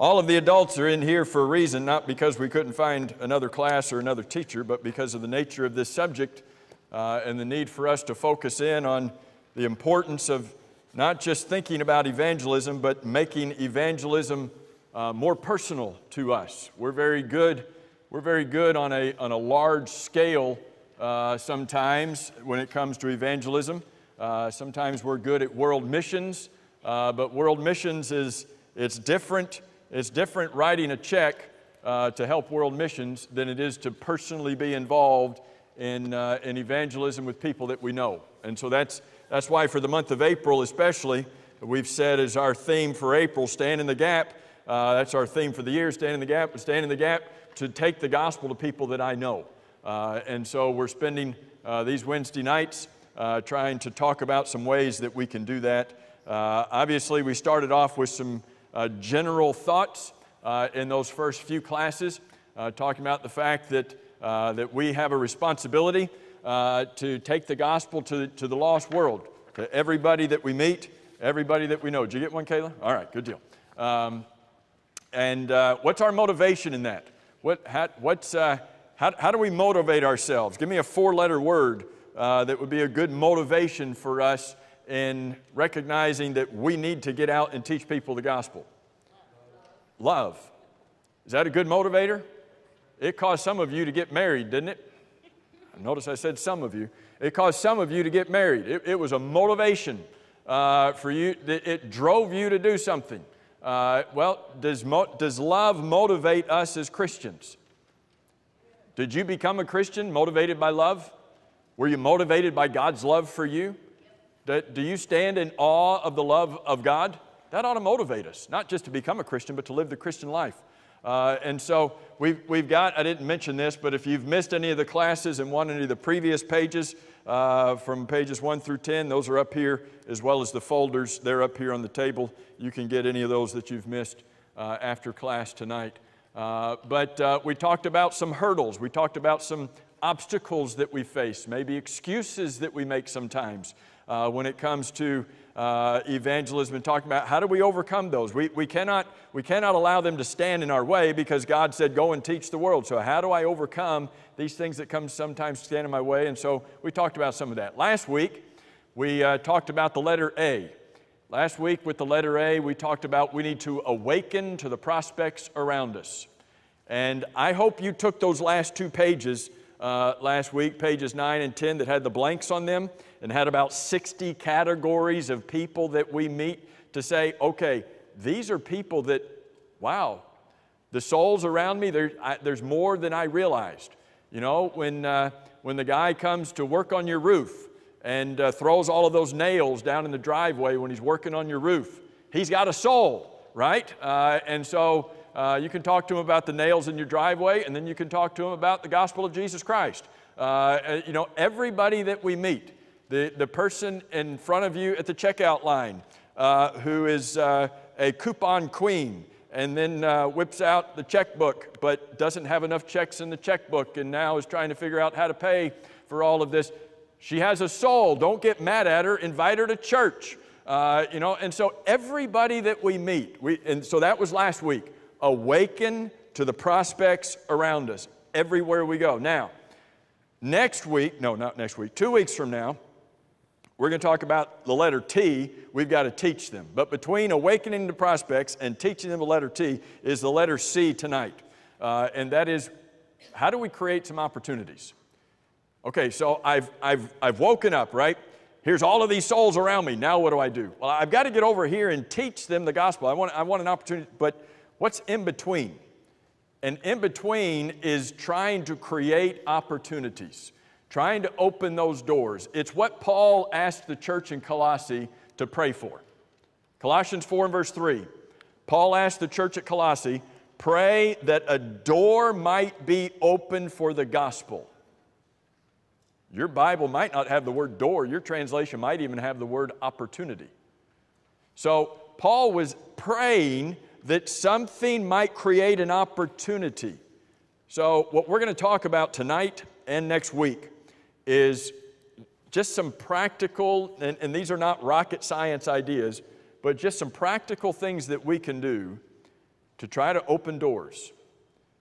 All of the adults are in here for a reason, not because we couldn't find another class or another teacher, but because of the nature of this subject and the need for us to focus in on the importance of not just thinking about evangelism, but making evangelism more personal to us. We're very good on a large scale sometimes when it comes to evangelism. Sometimes we're good at world missions, but world missions it's different. It's different writing a check to help world missions than it is to personally be involved in evangelism with people that we know. And so that's why for the month of April especially, we've said as our theme for April, stand in the gap. That's our theme for the year, stand in the gap, but stand in the gap to take the gospel to people that I know. And so we're spending these Wednesday nights trying to talk about some ways that we can do that. Obviously, we started off with some general thoughts in those first few classes, talking about the fact that we have a responsibility to take the gospel to the lost world, to everybody that we meet, everybody that we know. Did you get one, Kayla? All right, good deal. And what's our motivation in that? How do we motivate ourselves? Give me a four-letter word that would be a good motivation for us in recognizing that we need to get out and teach people the gospel. Love. Is that a good motivator? It caused some of you to get married, didn't it? Notice I said some of you. It caused some of you to get married. It was a motivation for you. It drove you to do something. Does love motivate us as Christians? Did you become a Christian motivated by love? Were you motivated by God's love for you? Do you stand in awe of the love of God? That ought to motivate us, not just to become a Christian, but to live the Christian life. And so we've got, I didn't mention this, but if you've missed any of the classes and want any of the previous pages, from pages 1 through 10, those are up here, as well as the folders. They're up here on the table. You can get any of those that you've missed after class tonight. But we talked about some hurdles. We talked about some obstacles that we face, maybe excuses that we make sometimes when it comes to evangelism, and talking about how do we overcome those. We cannot allow them to stand in our way because God said go and teach the world. So how do I overcome these things that come sometimes stand in my way? And so we talked about some of that. Last week we talked about the letter A. Last week with the letter A we talked about we need to awaken to the prospects around us. And I hope you took those last two pages last week, pages 9 and 10 that had the blanks on them and had about 60 categories of people that we meet to say, okay, these are people that, wow, the souls around me, there's more than I realized. You know, when the guy comes to work on your roof and throws all of those nails down in the driveway when he's working on your roof, he's got a soul, right? And so you can talk to him about the nails in your driveway, and then you can talk to him about the gospel of Jesus Christ. You know, everybody that we meet, the person in front of you at the checkout line who is a coupon queen and then whips out the checkbook but doesn't have enough checks in the checkbook and now is trying to figure out how to pay for all of this. She has a soul. Don't get mad at her. Invite her to church. You know, and so everybody that we meet, and so that was last week. Awaken to the prospects around us everywhere we go. Now, next week, no, not next week, 2 weeks from now, we're going to talk about the letter T. We've got to teach them. But between awakening the prospects and teaching them the letter T is the letter C tonight. And that is, how do we create some opportunities? Okay, so I've woken up, right? Here's all of these souls around me. Now what do? Well, I've got to get over here and teach them the gospel. I want an opportunity, but what's in between? And in between is trying to create opportunities, trying to open those doors. It's what Paul asked the church in Colossae to pray for. Colossians 4 and verse 3. Paul asked the church at Colossae, pray that a door might be opened for the gospel. Your Bible might not have the word door. Your translation might even have the word opportunity. So Paul was praying that something might create an opportunity. So what we're going to talk about tonight and next week is just some practical, and these are not rocket science ideas, but just some practical things that we can do to try to open doors.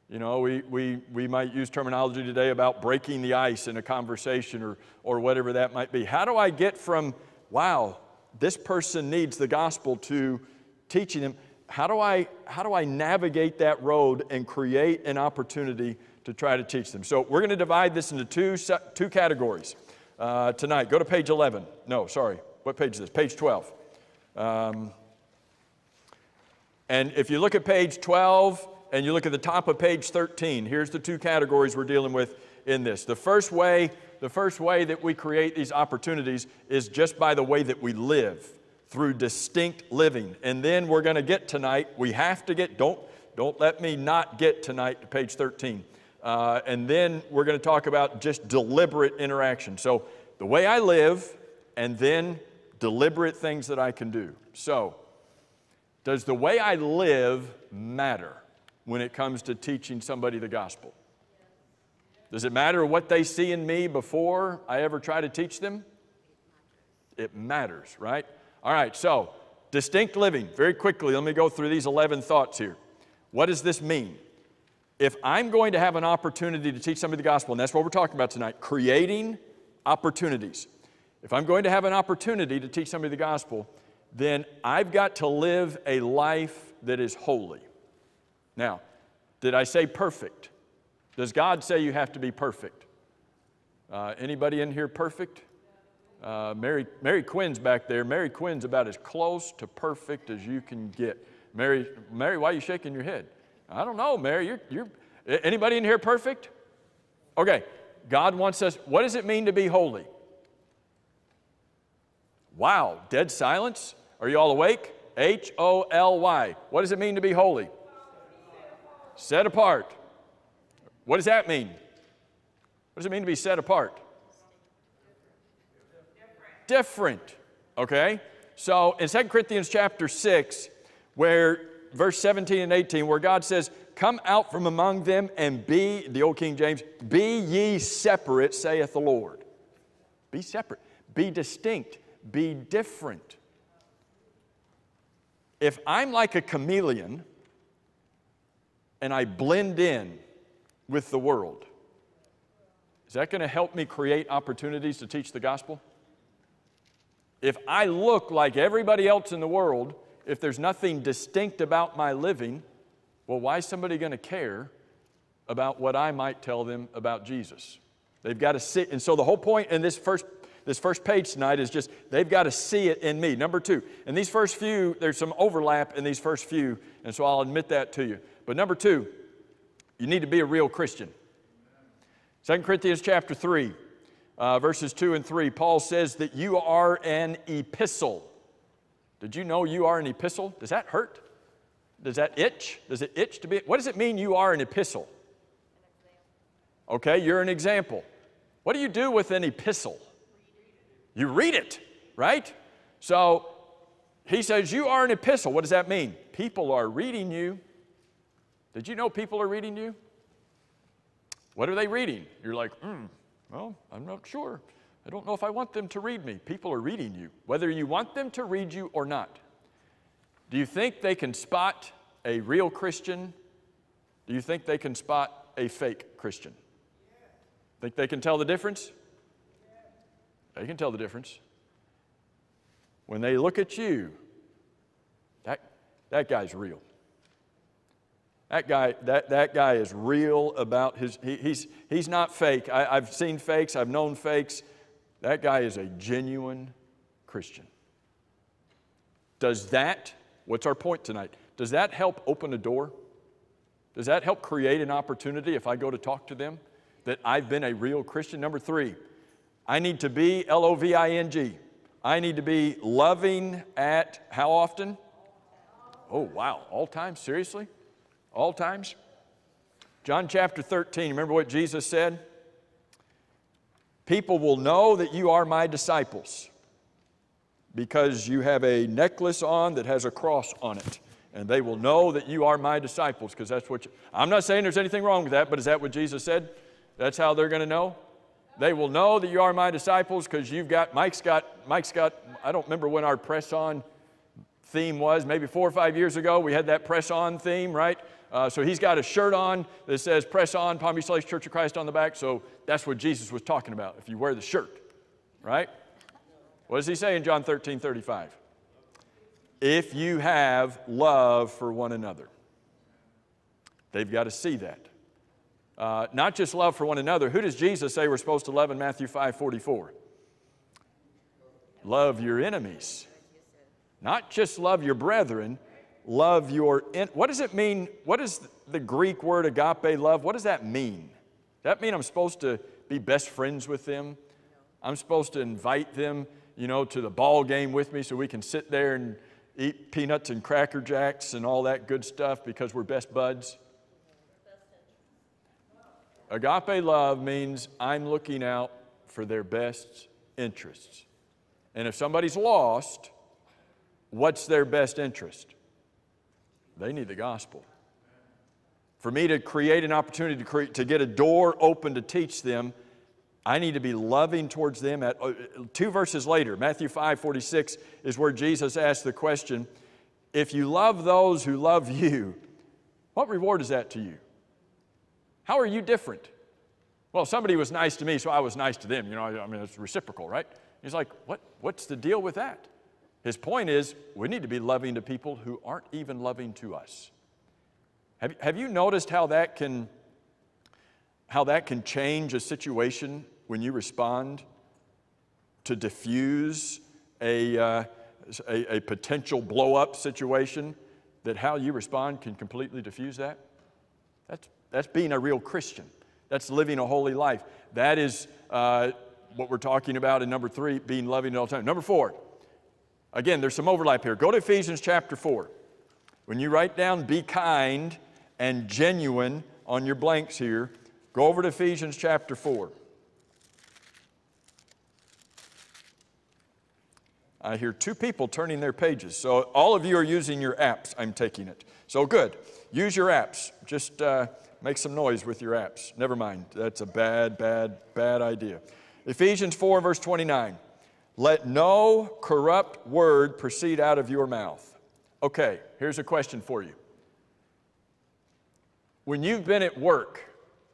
You know, we might use terminology today about breaking the ice in a conversation or whatever that might be. How do I get from, wow, this person needs the gospel, to teaching them? How do I navigate that road and create an opportunity to try to teach them? So we're going to divide this into two categories tonight. Go to page 11. No, sorry. What page is this? Page 12. And if you look at page 12 and you look at the top of page 13, here's the two categories we're dealing with in this. The first way that we create these opportunities is just by the way that we live, through distinct living. And then we're going to get tonight, we have to get, don't let me not get tonight to page 13. And then we're going to talk about just deliberate interaction. So the way I live, and then deliberate things that I can do. So, does the way I live matter when it comes to teaching somebody the gospel? Does it matter what they see in me before I ever try to teach them? It matters, right? All right, so distinct living. Very quickly, let me go through these 11 thoughts here. What does this mean? If I'm going to have an opportunity to teach somebody the gospel, and that's what we're talking about tonight, creating opportunities. If I'm going to have an opportunity to teach somebody the gospel, then I've got to live a life that is holy. Now, did I say perfect? Does God say you have to be perfect? Anybody in here perfect? Mary Quinn's back there. Mary Quinn's about as close to perfect as you can get. Mary, why are you shaking your head? I don't know, Mary. Anybody in here perfect? Okay, God wants us, what does it mean to be holy? Wow, dead silence. Are you all awake? H-O-L-Y. What does it mean to be holy? Set apart. What does that mean? What does it mean to be set apart? Different. Okay? So in 2 Corinthians chapter 6, where verse 17 and 18, where God says, come out from among them and be, the old King James, be ye separate, saith the Lord. Be separate. Be distinct. Be different. If I'm like a chameleon and I blend in with the world, is that going to help me create opportunities to teach the gospel? If I look like everybody else in the world, if there's nothing distinct about my living, well, why is somebody going to care about what I might tell them about Jesus? They've got to sit. And so the whole point in this first page tonight is just they've got to see it in me. Number two, in these first few, there's some overlap in these first few, and so I'll admit that to you. But number two, you need to be a real Christian. 2 Corinthians chapter 3, verses 2 and 3, Paul says that you are an epistle. Did you know you are an epistle? Does that hurt? Does that itch? Does it itch to be? What does it mean you are an epistle? Okay, you're an example. What do you do with an epistle? You read it, right? So he says you are an epistle. What does that mean? People are reading you. Did you know people are reading you? What are they reading? You're like, well, I'm not sure. I don't know if I want them to read me. People are reading you, whether you want them to read you or not. Do you think they can spot a real Christian? Do you think they can spot a fake Christian? Think they can tell the difference? They can tell the difference. When they look at you, that guy's real. That guy is real about he's not fake. I've seen fakes, I've known fakes. That guy is a genuine Christian. Does that, what's our point tonight? Does that help open a door? Does that help create an opportunity if I go to talk to them that I've been a real Christian? Number three, I need to be L-O-V-I-N-G. I need to be loving at how often? Oh, wow. All times? Seriously? All times? John chapter 13, remember what Jesus said? People will know that you are my disciples because you have a necklace on that has a cross on it. And they will know that you are my disciples because that's what I'm not saying there's anything wrong with that, but is that what Jesus said? That's how they're going to know? They will know that you are my disciples because Mike's got, I don't remember when our press on theme was. Maybe 4 or 5 years ago, we had that Press On theme, right? So he's got a shirt on that says Press On, Palm Beach Lakes Church of Christ on the back. So that's what Jesus was talking about, if you wear the shirt, right? What does he say in John 13:35? If you have love for one another. They've got to see that. Not just love for one another. Who does Jesus say we're supposed to love in Matthew 5:44? Love your enemies. Not just love your brethren, love your... What does it mean? What is the Greek word agape love? What does that mean? Does that mean I'm supposed to be best friends with them? I'm supposed to invite them, to the ball game with me so we can sit there and eat peanuts and Cracker Jacks and all that good stuff because we're best buds? Agape love means I'm looking out for their best interests. And if somebody's lost, what's their best interest? They need the gospel. For me to create an opportunity to get a door open to teach them, I need to be loving towards them. 2 verses later, Matthew 5:46 is where Jesus asked the question, if you love those who love you, what reward is that to you? How are you different? Well, somebody was nice to me, so I was nice to them. It's reciprocal, right? He's like, what's the deal with that? His point is, we need to be loving to people who aren't even loving to us. Have you noticed how that can change a situation when you respond to diffuse a potential blow-up situation, that how you respond can completely diffuse that? That's being a real Christian. That's living a holy life. That is what we're talking about in number 3, being loving at all times. Number 4, again, there's some overlap here. Go to Ephesians chapter 4. When you write down be kind and genuine on your blanks here, go over to Ephesians chapter 4. I hear 2 people turning their pages. So all of you are using your apps, I'm taking it. So good. Use your apps. Just make some noise with your apps. Never mind. That's a bad idea. Ephesians 4, verse 29. Let no corrupt word proceed out of your mouth. Okay, here's a question for you. When you've been at work,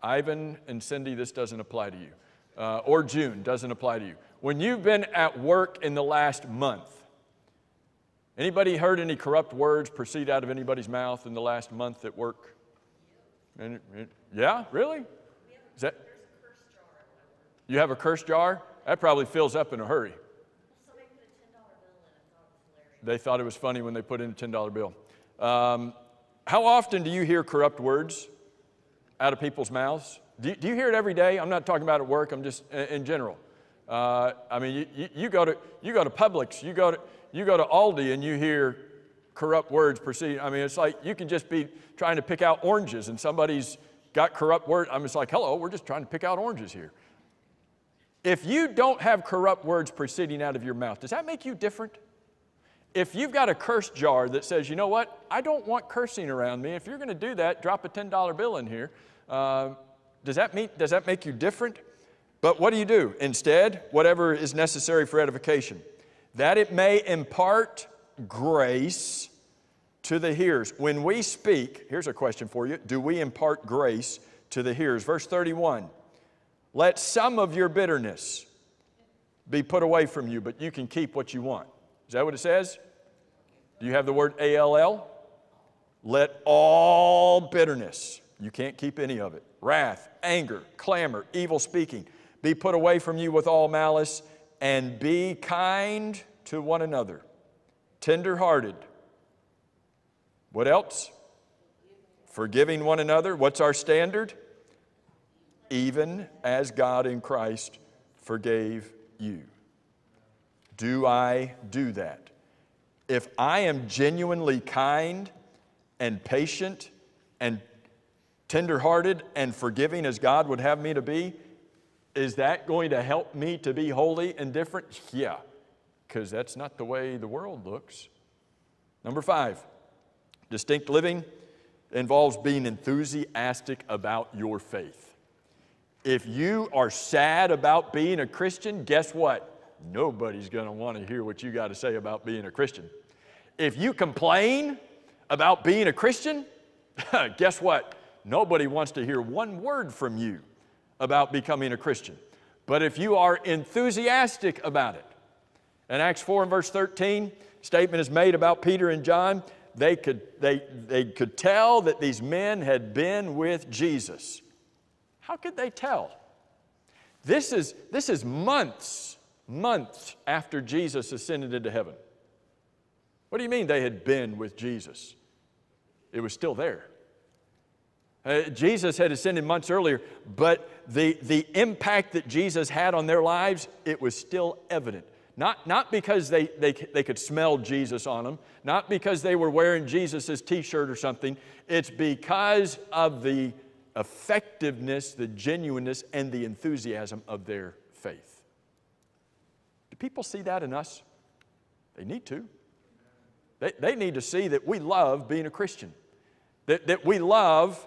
Ivan and Cindy, this doesn't apply to you. Or June, doesn't apply to you. When you've been at work in the last month, anybody heard any corrupt words proceed out of anybody's mouth in the last month at work? Yeah, really? Is that? There's a curse jar at my work. You have a curse jar? That probably fills up in a hurry. Somebody put a $10 bill in and thought it was hilarious. They thought it was funny when they put in a $10 bill. How often do you hear corrupt words out of people's mouths? Do you hear it every day? I'm not talking about at work. I'm just in general. You go to Publix, you go to Aldi, and you hear corrupt words proceed. It's like you can just be trying to pick out oranges, and somebody's got corrupt words. It's like, hello, we're just trying to pick out oranges here. If you don't have corrupt words proceeding out of your mouth, does that make you different? If you've got a curse jar that says, you know what, I don't want cursing around me. If you're going to do that, drop a $10 bill in here. Does that make you different? But what do? Instead, whatever is necessary for edification, that it may impart grace to the hearers. When we speak, here's a question for you. Do we impart grace to the hearers? Verse 31, let some of your bitterness be put away from you, but you can keep what you want. Is that what it says? Do you have the word ALL? Let all bitterness, you can't keep any of it, wrath, anger, clamor, evil speaking, be put away from you with all malice, and be kind to one another, tender-hearted. What else? Forgiving one another. What's our standard? Even as God in Christ forgave you. Do I do that? If I am genuinely kind and patient and tender-hearted and forgiving as God would have me to be, is that going to help me to be holy and different? Yeah, because that's not the way the world looks. Number 5, distinct living involves being enthusiastic about your faith. If you are sad about being a Christian, guess what? Nobody's going to want to hear what you got to say about being a Christian. If you complain about being a Christian, guess what? Nobody wants to hear one word from you about becoming a Christian. But if you are enthusiastic about it, in Acts 4 and verse 13, statement is made about Peter and John. They could tell that these men had been with Jesus. How could they tell? This is months after Jesus ascended into heaven. What do you mean they had been with Jesus? It was still there. Jesus had ascended months earlier, but the impact that Jesus had on their lives, it was still evident. Not because they could smell Jesus on them, not because they were wearing Jesus' t-shirt or something. It's because of the effectiveness, the genuineness, and the enthusiasm of their faith. Do people see that in us? They need to. They need to see that we love being a Christian, that we love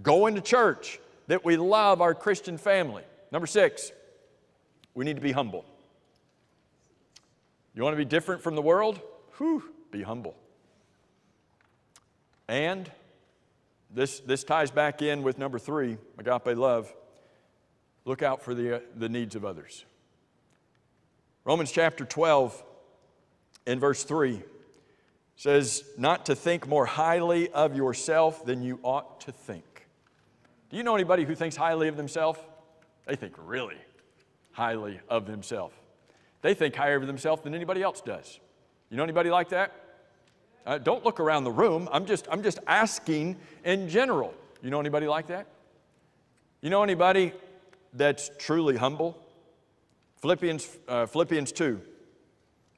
going to church, that we love our Christian family. Number 6, we need to be humble. You want to be different from the world? Be humble. And this ties back in with number 3, agape love. Look out for the needs of others. Romans chapter 12 and verse 3 says, not to think more highly of yourself than you ought to think. Do you know anybody who thinks highly of themselves? They think really highly of themselves. They think higher of themselves than anybody else does. You know anybody like that? Don't look around the room. I'm just asking in general. You know anybody like that? You know anybody that's truly humble? Philippians 2,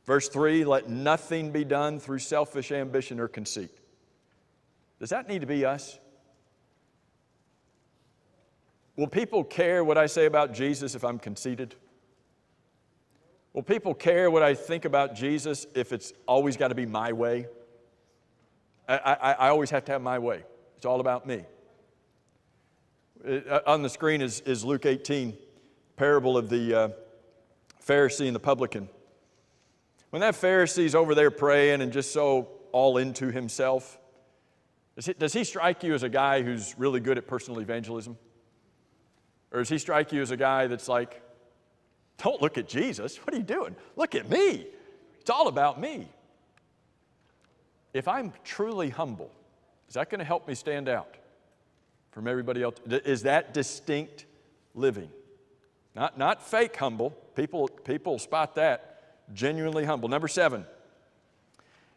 verse 3, let nothing be done through selfish ambition or conceit. Does that need to be us? Will people care what I say about Jesus if I'm conceited? Will people care what I think about Jesus if it's always got to be my way? I always have to have my way. It's all about me. On the screen is Luke 18, parable of the Pharisee and the publican. When that Pharisee's over there praying and just so all into himself, does he strike you as a guy who's really good at personal evangelism? Or does he strike you as a guy that's like, don't look at Jesus. What are you doing? Look at me. It's all about me. If I'm truly humble, is that going to help me stand out from everybody else? Is that distinct living? Not fake humble. People spot that. Genuinely humble. Number 7.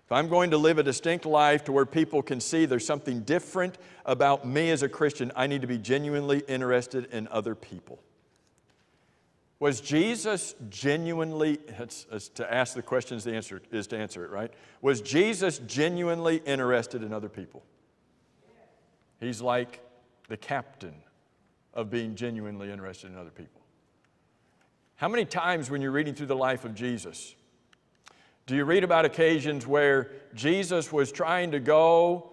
If I'm going to live a distinct life to where people can see there's something different about me as a Christian, I need to be genuinely interested in other people. Was Jesus genuinely, to ask the questions, the answer is to answer it, right? Was Jesus genuinely interested in other people? He's like the captain of being genuinely interested in other people. How many times when you're reading through the life of Jesus, do you read about occasions where Jesus was trying to go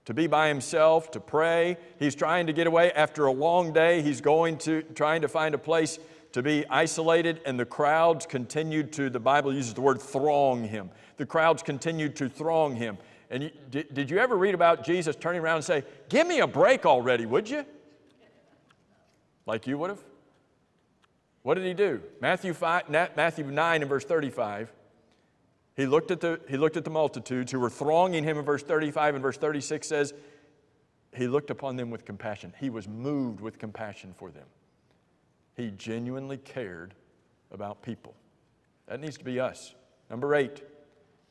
to be by himself, to pray? He's trying to get away after a long day. He's trying to find a place to be isolated, and the crowds continued to, the Bible uses the word throng him. The crowds continued to throng him. And did you ever read about Jesus turning around and say, give me a break already, would you? Like you would have? What did he do? Matthew 9 and verse 35. He looked at the multitudes who were thronging him in verse 35, and verse 36 says, he looked upon them with compassion. He was moved with compassion for them. He genuinely cared about people. That needs to be us. Number 8,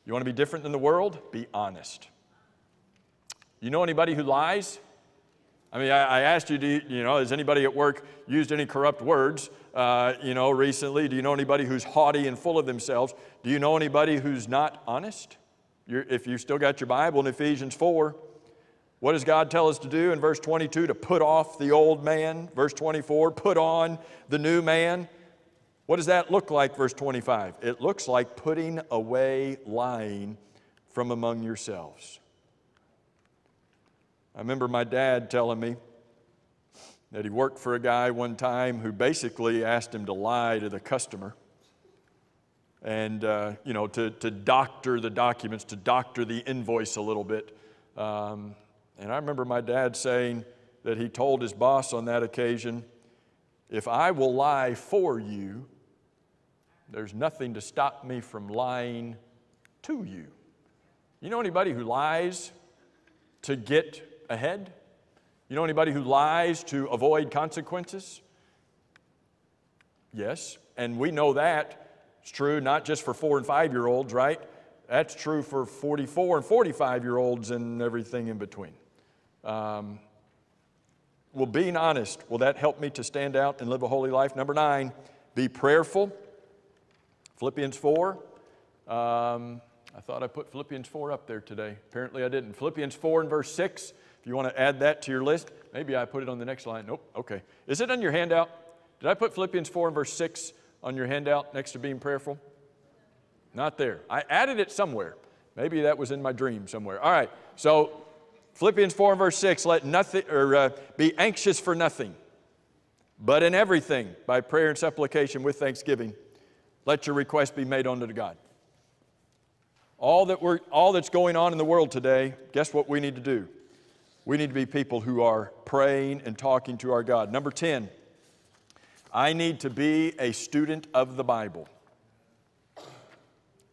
you want to be different than the world? Be honest. You know anybody who lies? I mean, I asked you, has anybody at work used any corrupt words, recently? Do you know anybody who's haughty and full of themselves? Do you know anybody who's not honest? If you still got your Bible in Ephesians 4, what does God tell us to do in verse 22? To put off the old man. Verse 24, put on the new man. What does that look like, verse 25? It looks like putting away lying from among yourselves. I remember my dad telling me that he worked for a guy one time who basically asked him to lie to the customer. and to doctor the documents, to doctor the invoice a little bit. And I remember my dad saying that he told his boss on that occasion, if I will lie for you, there's nothing to stop me from lying to you. You know anybody who lies to get ahead? You know anybody who lies to avoid consequences? Yes, and we know that it's true not just for 4 and 5-year-olds, right? That's true for 44 and 45-year-olds and everything in between. Well, being honest, will that help me to stand out and live a holy life? Number 9, be prayerful. Philippians 4. I thought I put Philippians 4 up there today. Apparently I didn't. Philippians 4 and verse 6. If you want to add that to your list. Maybe I put it on the next line. Nope. Okay. Is it on your handout? Did I put Philippians 4 and verse 6 on your handout next to being prayerful? Not there. I added it somewhere. Maybe that was in my dream somewhere. All right. So Philippians 4 and verse 6, let nothing be anxious for nothing, but in everything by prayer and supplication with thanksgiving, let your requests be made unto God. All that's going on in the world today, guess what we need to do? We need to be people who are praying and talking to our God. Number 10, I need to be a student of the Bible.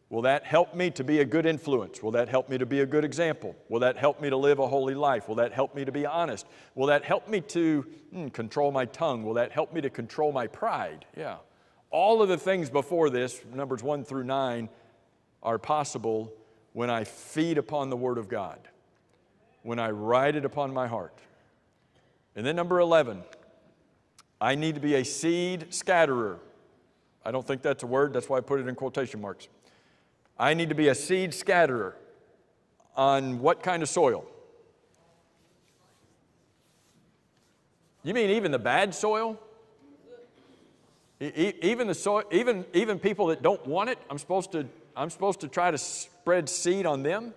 Will that help me to be a good influence? Will that help me to be a good example? Will that help me to live a holy life? Will that help me to be honest? Will that help me to control my tongue? Will that help me to control my pride? Yeah. All of the things before this, Numbers 1 through 9, are possible when I feed upon the Word of God, when I write it upon my heart. And then number 11, I need to be a seed scatterer. I don't think that's a word, that's why I put it in quotation marks. I need to be a seed scatterer on what kind of soil? You mean even the bad soil? Even the soil, even people that don't want it, I'm supposed to try to spread seed on them?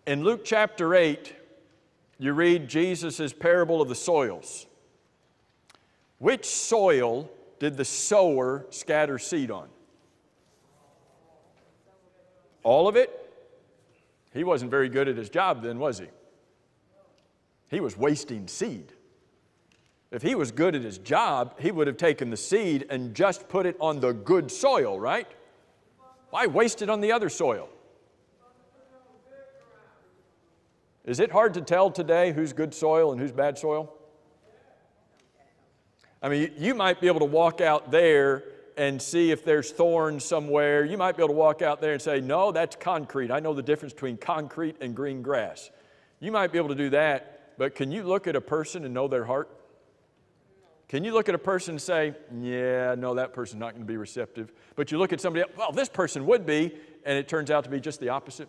In Luke chapter 8, you read Jesus' parable of the soils. Which soil did the sower scatter seed on? All of it? He wasn't very good at his job then, was he? He was wasting seed. If he was good at his job, he would have taken the seed and just put it on the good soil, right? Why waste it on the other soil? Is it hard to tell today who's good soil and who's bad soil? I mean, you might be able to walk out there and see if there's thorns somewhere. You might be able to walk out there and say, no, that's concrete. I know the difference between concrete and green grass. You might be able to do that, but can you look at a person and know their heart? Can you look at a person and say, yeah, no, that person's not going to be receptive. But you look at somebody else, well, this person would be, and it turns out to be just the opposite.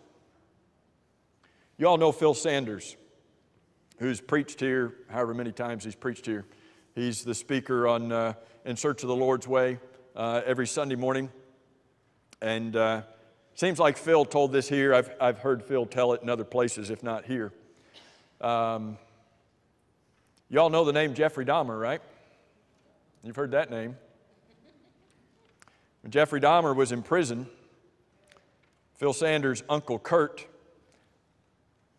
You all know Phil Sanders, who's preached here however many times he's preached here. He's the speaker on In Search of the Lord's Way every Sunday morning. And seems like Phil told this here. I've heard Phil tell it in other places, if not here. You all know the name Jeffrey Dahmer, right? You've heard that name. When Jeffrey Dahmer was in prison, Phil Sanders' uncle Kurt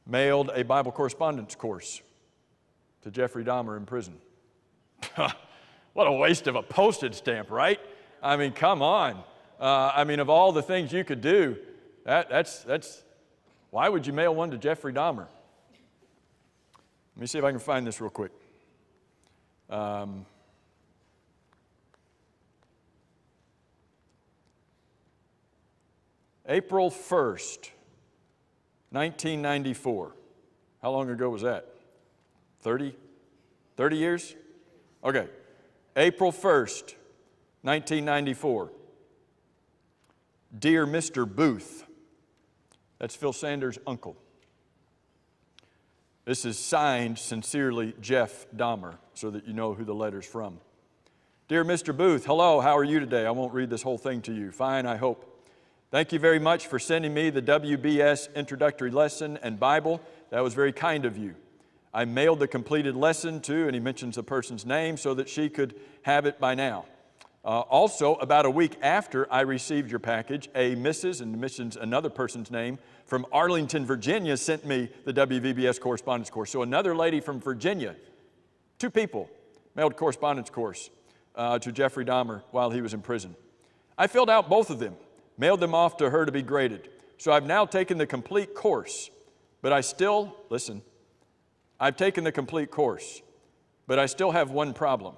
mailed a Bible correspondence course to Jeffrey Dahmer in prison. What a waste of a postage stamp, right? I mean, come on. Of all the things you could do, that's why would you mail one to Jeffrey Dahmer? Let me see if I can find this real quick. April 1st, 1994. How long ago was that? 30 years? Okay. April 1st, 1994. Dear Mr. Booth. That's Phil Sanders' uncle. This is signed, sincerely, Jeff Dahmer, so that you know who the letter's from. Dear Mr. Booth, hello, how are you today? I won't read this whole thing to you. Fine, I hope. Thank you very much for sending me the WBS introductory lesson and Bible. That was very kind of you. I mailed the completed lesson to, and he mentions the person's name, so that she could have it by now. Also, about a week after I received your package, a Mrs., and mentions another person's name, from Arlington, Virginia, sent me the WVBS correspondence course. So another lady from Virginia, 2 people, mailed correspondence course to Jeffrey Dahmer while he was in prison. I filled out both of them, mailed them off to her to be graded. So I've now taken the complete course, but I still, listen, I've taken the complete course, but I still have one problem.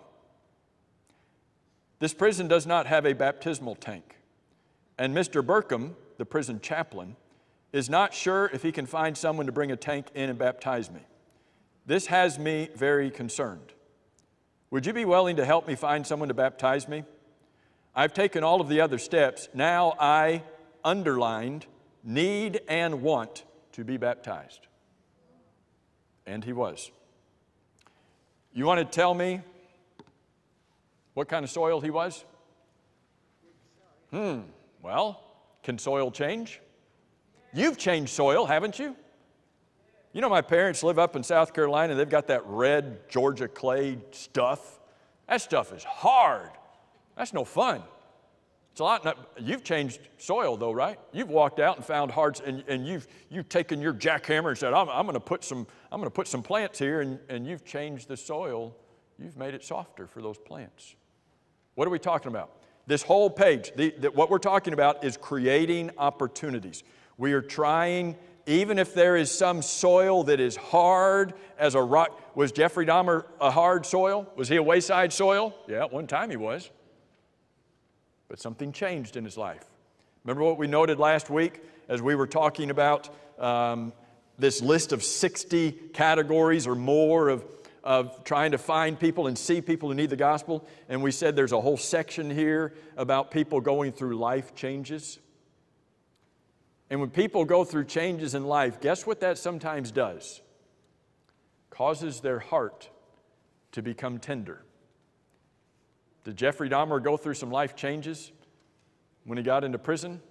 This prison does not have a baptismal tank, and Mr. Burkham, the prison chaplain, is not sure if he can find someone to bring a tank in and baptize me. This has me very concerned. Would you be willing to help me find someone to baptize me? I've taken all of the other steps. Now I underlined need and want to be baptized. And he was. You want to tell me what kind of soil he was? Well, can soil change? You've changed soil, haven't you? You know, my parents live up in South Carolina. They've got that red Georgia clay stuff. That stuff is hard. That's no fun. It's a lot. You've changed soil, though, right? You've walked out and found hard, and you've taken your jackhammer and said, "I'm going to put some plants here," and you've changed the soil. You've made it softer for those plants. What are we talking about? This whole page, what we're talking about is creating opportunities. We are trying, even if there is some soil that is hard as a rock. Was Jeffrey Dahmer a hard soil? Was he a wayside soil? Yeah, at one time he was. But something changed in his life. Remember what we noted last week as we were talking about this list of 60 categories or more of trying to find people and see people who need the gospel? And we said there's a whole section here about people going through life changes. And when people go through changes in life, guess what that sometimes does? Causes their heart to become tender. Did Jeffrey Dahmer go through some life changes when he got into prison?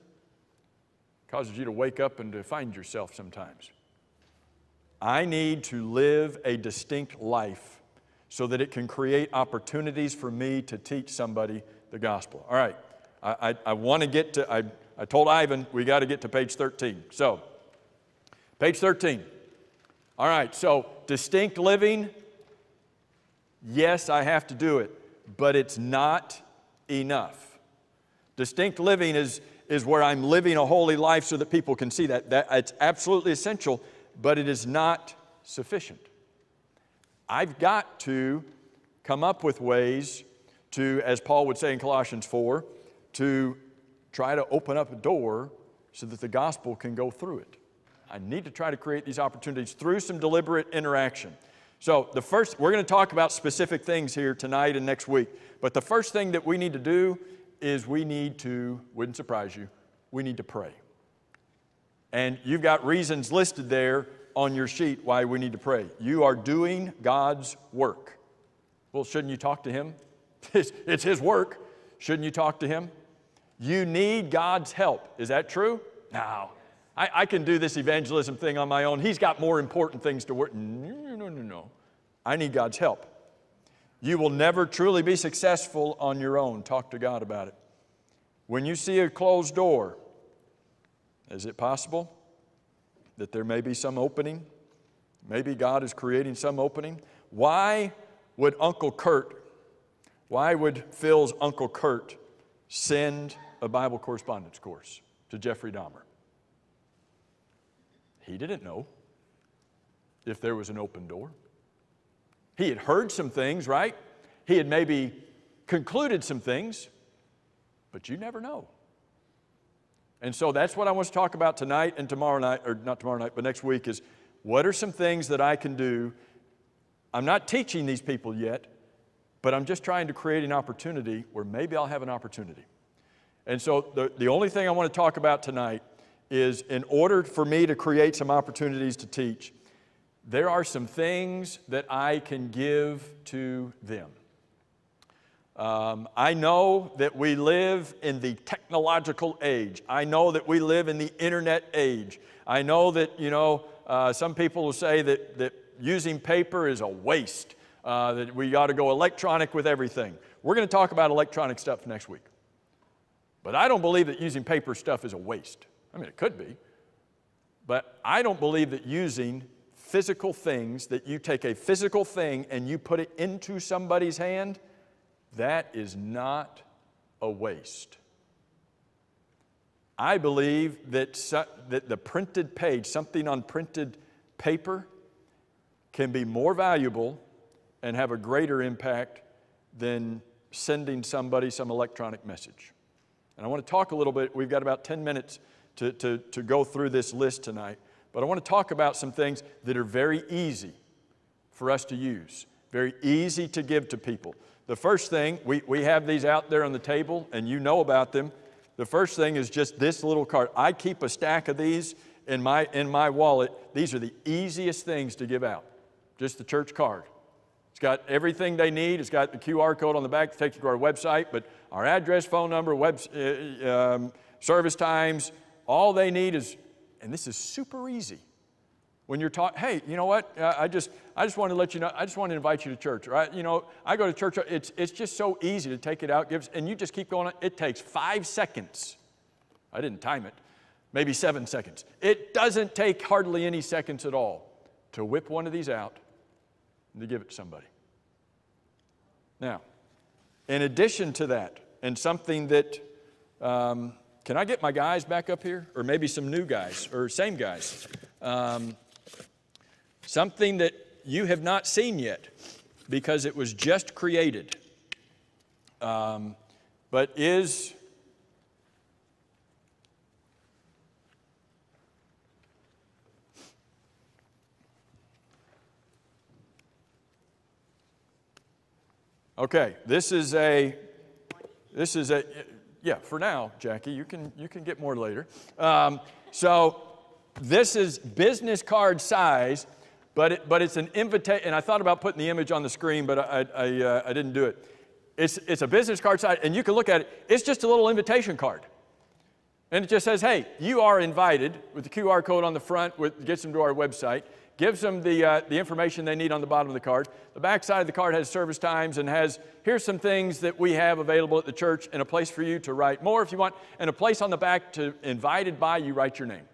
Causes you to wake up and to find yourself sometimes. I need to live a distinct life so that it can create opportunities for me to teach somebody the gospel. All right, I want to get to, I told Ivan we got to get to page 13. So, page 13. All right, so distinct living, yes, I have to do it, but it's not enough. Distinct living is where I'm living a holy life so that people can see that. It's absolutely essential, but it is not sufficient. I've got to come up with ways to, as Paul would say in Colossians 4, to try to open up a door so that the gospel can go through it. I need to try to create these opportunities through some deliberate interaction. So we're going to talk about specific things here tonight and next week. But the first thing that we need to do is wouldn't surprise you, we need to pray. And you've got reasons listed there on your sheet why we need to pray. You are doing God's work. Well, shouldn't you talk to Him? It's His work. Shouldn't you talk to Him? You need God's help. Is that true? No. I can do this evangelism thing on my own. He's got more important things to work. No. I need God's help. You will never truly be successful on your own. Talk to God about it. When you see a closed door, is it possible that there may be some opening? Maybe God is creating some opening. Why would Phil's Uncle Kurt send a Bible correspondence course to Jeffrey Dahmer? He didn't know if there was an open door. He had heard some things, right? He had maybe concluded some things, but you never know. And so that's what I want to talk about tonight and tomorrow night, or not tomorrow night, but next week, is what are some things that I can do? I'm not teaching these people yet, but I'm just trying to create an opportunity where maybe I'll have an opportunity. And so the only thing I want to talk about tonight is, in order for me to create some opportunities to teach, there are some things that I can give to them. I know that we live in the technological age. I know that we live in the internet age. I know that, some people will say that using paper is a waste, that we got to go electronic with everything. We're going to talk about electronic stuff next week. But I don't believe that using paper stuff is a waste. I mean, it could be. But I don't believe that using physical things, that you take a physical thing and you put it into somebody's hand, that is not a waste. I believe that the printed page, something on printed paper, can be more valuable and have a greater impact than sending somebody some electronic message. And I want to talk a little bit. We've got about 10 minutes to go through this list tonight. But I want to talk about some things that are very easy for us to use, very easy to give to people. The first thing, we have these out there on the table, and you know about them. The first thing is just this little card. I keep a stack of these in my wallet. These are the easiest things to give out, just the church card. It's got everything they need. It's got the QR code on the back to take you to our website, but our address, phone number, service times, all they need is, and this is super easy. When you're talking, hey, you know what? I just want to let you know. I just want to invite you to church, right? You know, I go to church. It's just so easy to take it out, and you just keep going. It takes 5 seconds. I didn't time it. Maybe 7 seconds. It doesn't take hardly any seconds at all to whip one of these out and to give it to somebody. Now, in addition to that, and something that, can I get my guys back up here? Or maybe some new guys, or same guys. Something that you have not seen yet, because it was just created, but is okay. This is a yeah. For now, Jackie, you can get more later. So this is business card size. But it's an invitation, and I thought about putting the image on the screen, but I didn't do it. It's a business card size, and you can look at it. It's just a little invitation card. And it just says, hey, you are invited, with the QR code on the front, gets them to our website, gives them the information they need on the bottom of the card. The back side of the card has service times and has, here's some things that we have available at the church, and a place for you to write more if you want, and a place on the back to invited by, you write your name.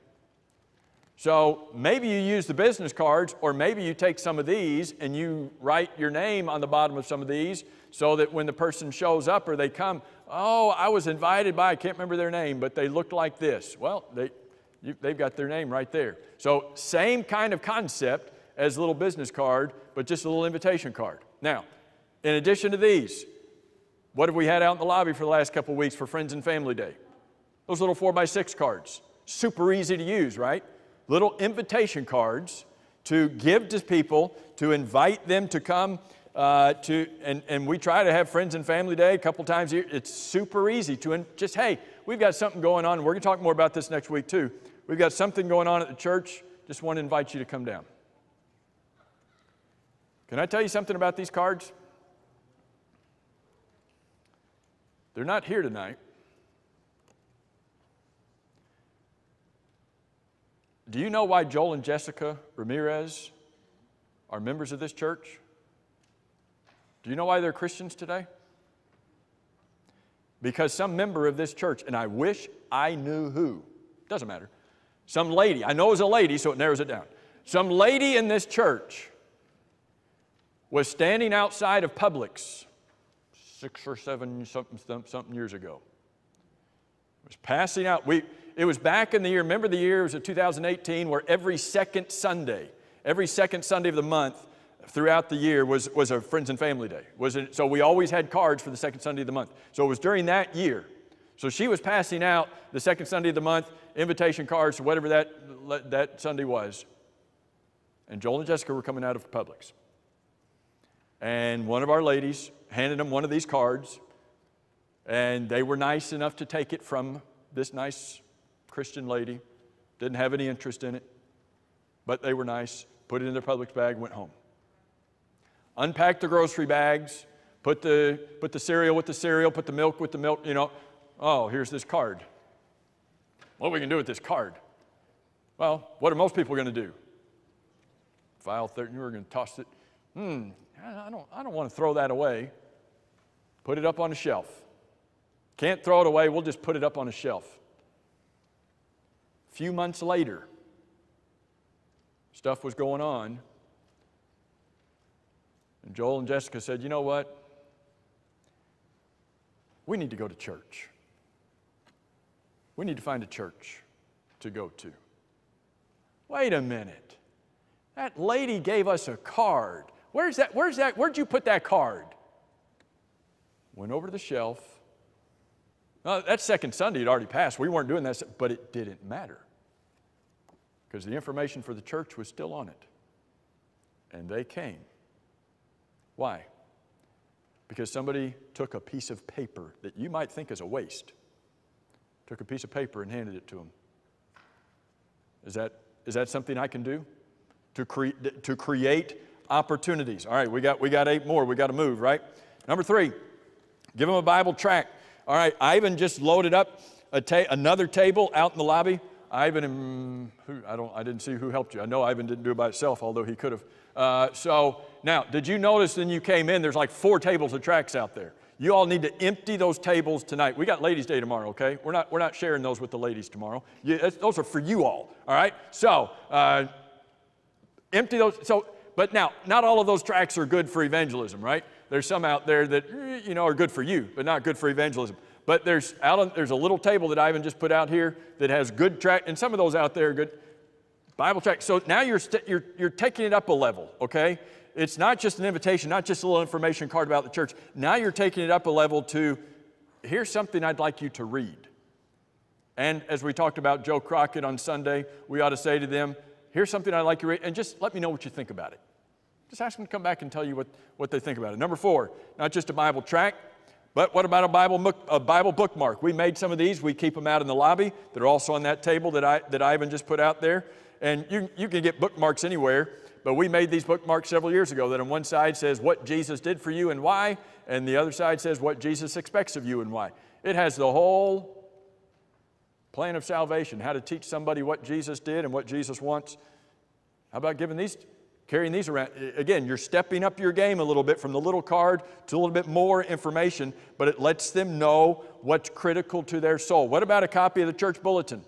So maybe you use the business cards, or maybe you take some of these and you write your name on the bottom of some of these so that when the person shows up or they come, oh, I was invited by, I can't remember their name, but they looked like this. Well, they've got their name right there. So same kind of concept as a little business card, but just a little invitation card. Now, in addition to these, what have we had out in the lobby for the last couple of weeks for Friends and Family Day? Those little 4x6 cards. Super easy to use, right? Little invitation cards to give to people, to invite them to come and we try to have Friends and Family Day a couple times a year. It's super easy to just, hey, we've got something going on. We're going to talk more about this next week too. We've got something going on at the church. Just want to invite you to come down. Can I tell you something about these cards? They're not here tonight. Do you know why Joel and Jessica Ramirez are members of this church? Do you know why they're Christians today? Because some member of this church, and I wish I knew who, doesn't matter, some lady, I know it was a lady, so it narrows it down. Some lady in this church was standing outside of Publix 6 or 7 something years ago. Was passing out. It was back in the year, remember the year, it was 2018, where every second Sunday of the month throughout the year was a Friends and Family Day. So we always had cards for the second Sunday of the month. So it was during that year. So she was passing out the second Sunday of the month, invitation cards or whatever that Sunday was. And Joel and Jessica were coming out of Publix. And one of our ladies handed them one of these cards, and they were nice enough to take it from this nice Christian lady. Didn't have any interest in it, but they were nice. Put it in their Publix bag, went home. Unpacked the grocery bags, put the cereal with the cereal, put the milk with the milk, Oh, here's this card. What are we going to do with this card? Well, what are most people going to do? File 13, we're going to toss it. I don't want to throw that away. Put it up on a shelf. Can't throw it away, we'll just put it up on a shelf. A few months later, stuff was going on, and Joel and Jessica said, you know what? We need to go to church. We need to find a church to go to. Wait a minute. That lady gave us a card. Where'd you put that card? Went over to the shelf. That second Sunday had already passed. We weren't doing that, but it didn't matter. Because the information for the church was still on it. And they came. Why? Because somebody took a piece of paper that you might think is a waste, took a piece of paper and handed it to them. Is that something I can do? To create opportunities. All right, we got 8 more. We got to move, right? Number 3, give them a Bible tract. All right, Ivan just loaded up another table out in the lobby. Ivan, I didn't see who helped you. I know Ivan didn't do it by himself, although he could have. So now, did you notice when you came in, there's like 4 tables of tracts out there. You all need to empty those tables tonight. We got Ladies' Day tomorrow, okay? We're not sharing those with the ladies tomorrow. Those are for you all right? So empty those. But now, not all of those tracts are good for evangelism, right? There's some out there that, are good for you, but not good for evangelism. But there's a little table that Ivan just put out here that has good tract, and some of those out there are good Bible tract. So now you're taking it up a level, okay? It's not just an invitation, not just a little information card about the church. Now you're taking it up a level to, here's something I'd like you to read. And as we talked about Joe Crockett on Sunday, we ought to say to them, here's something I'd like you to read, and just let me know what you think about it. Just ask them to come back and tell you what they think about it. Number 4, not just a Bible tract, but what about a Bible bookmark? We made some of these. We keep them out in the lobby. They're also on that table that Ivan just put out there. And you can get bookmarks anywhere, but we made these bookmarks several years ago that on one side says what Jesus did for you and why, and the other side says what Jesus expects of you and why. It has the whole plan of salvation, how to teach somebody what Jesus did and what Jesus wants. How about carrying these around? Again, you're stepping up your game a little bit from the little card to a little bit more information, but it lets them know what's critical to their soul. What about a copy of the church bulletin?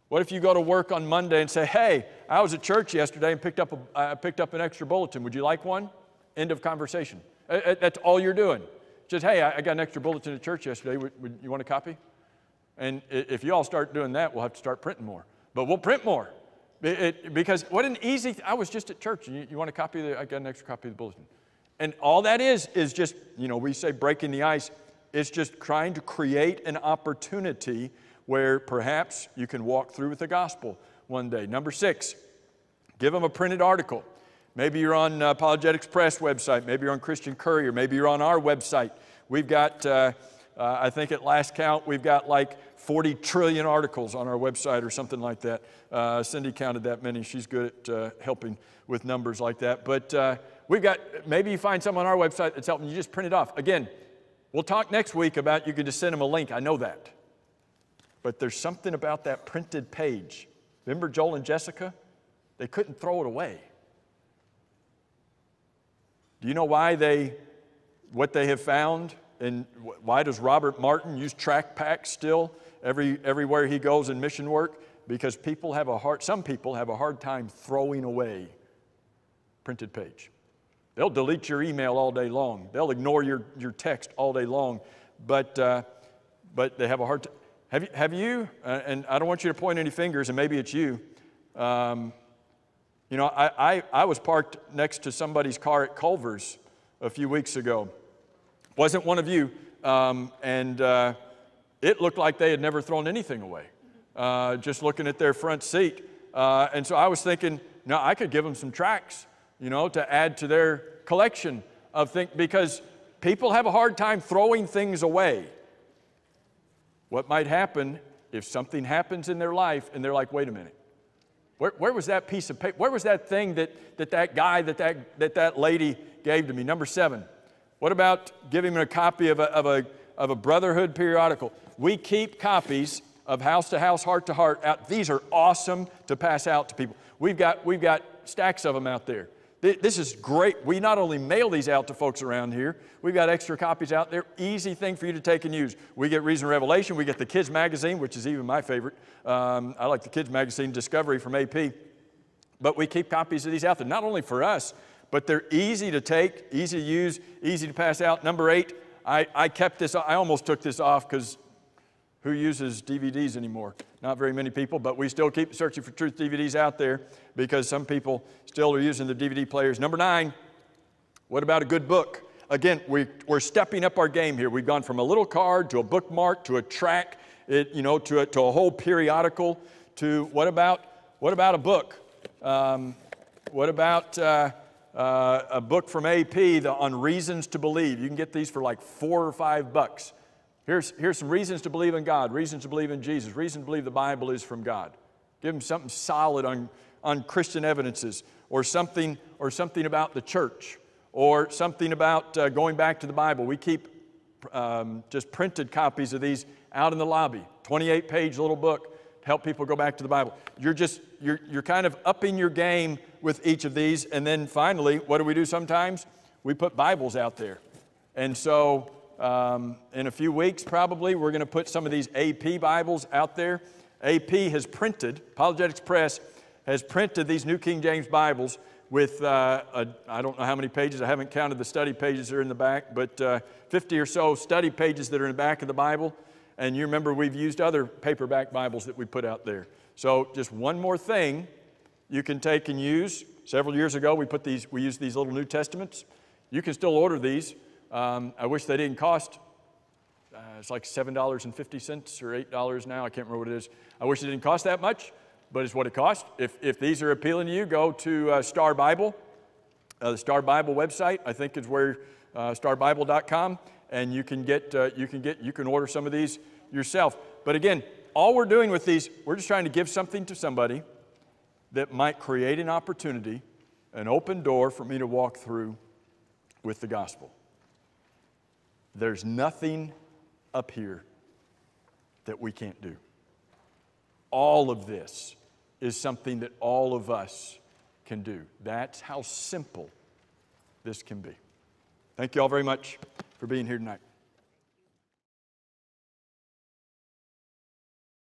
What if you go to work on Monday and say, hey, I was at church yesterday and picked up an extra bulletin. Would you like one? End of conversation. That's all you're doing. Just, hey, I got an extra bulletin at church yesterday. Would you want a copy? And if you all start doing that, we'll have to start printing more. But we'll print more. Because what an easy, I was just at church. You want a copy I got an extra copy of the bulletin. And all that is just, we say breaking the ice. It's just trying to create an opportunity where perhaps you can walk through with the gospel one day. Number 6, give them a printed article. Maybe you're on Apologetics Press website. Maybe you're on Christian Courier. Maybe you're on our website. We've got, I think at last count, we've got like 40 trillion articles on our website or something like that. Cindy counted that many. She's good at helping with numbers like that. But maybe you find something on our website that's helping you, just print it off. Again, we'll talk next week about you can just send them a link. I know that. But there's something about that printed page. Remember Joel and Jessica? They couldn't throw it away. Do you know what they have found? And why does Robert Martin use tract packs still everywhere he goes in mission work? Because some people have a hard time throwing away printed page. They'll delete your email all day long. They'll ignore your text all day long. But they have a hard time. Have you, and I don't want you to point any fingers, and maybe it's you. I was parked next to somebody's car at Culver's a few weeks ago. Wasn't one of you, and it looked like they had never thrown anything away, just looking at their front seat. And so I was thinking, I could give them some tracts, to add to their collection of things, because people have a hard time throwing things away. What might happen if something happens in their life and they're like, wait a minute, where was that piece of paper? Where was that thing that guy, that lady gave to me? Number 7, what about giving them a copy of a brotherhood periodical? We keep copies of House to House, Heart to Heart out. These are awesome to pass out to people. We've got stacks of them out there. This is great. We not only mail these out to folks around here, we've got extra copies out there. Easy thing for you to take and use. We get Reason and Revelation. We get the Kids Magazine, which is even my favorite. I like the Kids Magazine Discovery from AP. But we keep copies of these out there, not only for us, but they're easy to take, easy to use, easy to pass out. Number 8, I kept this. I almost took this off because who uses DVDs anymore? Not very many people, but we still keep Searching for Truth DVDs out there because some people still are using the DVD players. Number 9, what about a good book? Again, we're stepping up our game here. We've gone from a little card to a bookmark to a track, to a whole periodical. To what about a book? What about a book from AP on reasons to believe? You can get these for like $4 or $5. Here's some reasons to believe in God, reasons to believe in Jesus, reasons to believe the Bible is from God. Give them something solid on Christian evidences, or something about the church, or something about going back to the Bible. We keep just printed copies of these out in the lobby. 28-page little book to help people go back to the Bible. You're kind of upping your game with each of these, and then finally, what do we do sometimes? We put Bibles out there, and so. In a few weeks, probably, we're going to put some of these AP Bibles out there. AP has printed, Apologetics Press has printed these New King James Bibles with, I don't know how many pages. I haven't counted the study pages that are in the back, but 50 or so study pages that are in the back of the Bible. And you remember we've used other paperback Bibles that we put out there. So just one more thing you can take and use. Several years ago, we used these little New Testaments. You can still order these. I wish they didn't cost, it's like $7.50 or $8 now. I can't remember what it is. I wish it didn't cost that much, but it's what it costs. If these are appealing to you, go to Star Bible. The Star Bible website, I think, is where starbible.com, and you can order some of these yourself. But again, all we're doing with these, we're just trying to give something to somebody that might create an opportunity, an open door for me to walk through with the gospel. There's nothing up here that we can't do. All of this is something that all of us can do. That's how simple this can be. Thank you all very much for being here tonight.